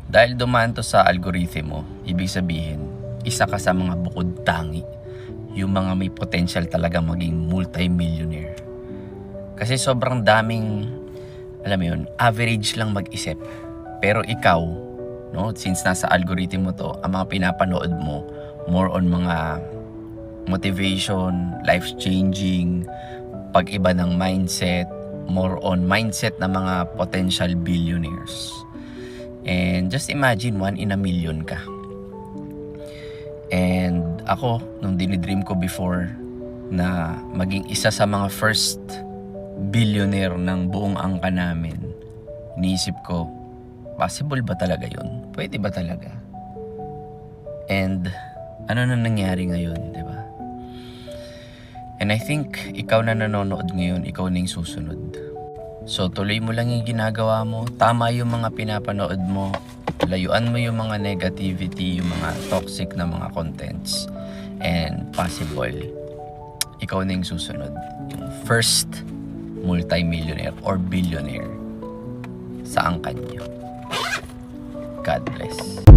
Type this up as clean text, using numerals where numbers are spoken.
Dahil dumaan to sa algorithm mo, ibig sabihin, isa ka sa mga bukod tangi. Yung mga may potential talaga maging multi-millionaire. Kasi sobrang daming, alam mo yun, average lang mag-isip. Pero ikaw, no, since nasa algorithm mo to, ang mga pinapanood mo, more on mga motivation, life-changing, pag-iba ng mindset, more on mindset ng mga potential billionaires. And just imagine, 1 in a million ka. And ako, nung dinidream ko before na maging isa sa mga first billionaire ng buong angka namin, iniisip ko, possible ba talaga yun? Pwede ba talaga? And ano na nangyari ngayon, di ba? And I think ikaw na nanonood ngayon, ikaw na yung susunod. So tuloy mo lang yung ginagawa mo, tama yung mga pinapanood mo, layuan mo yung mga negativity, yung mga toxic na mga contents, and possible, ikaw na yung susunod. Yung first multi-millionaire or billionaire sa angkan nyo. God bless.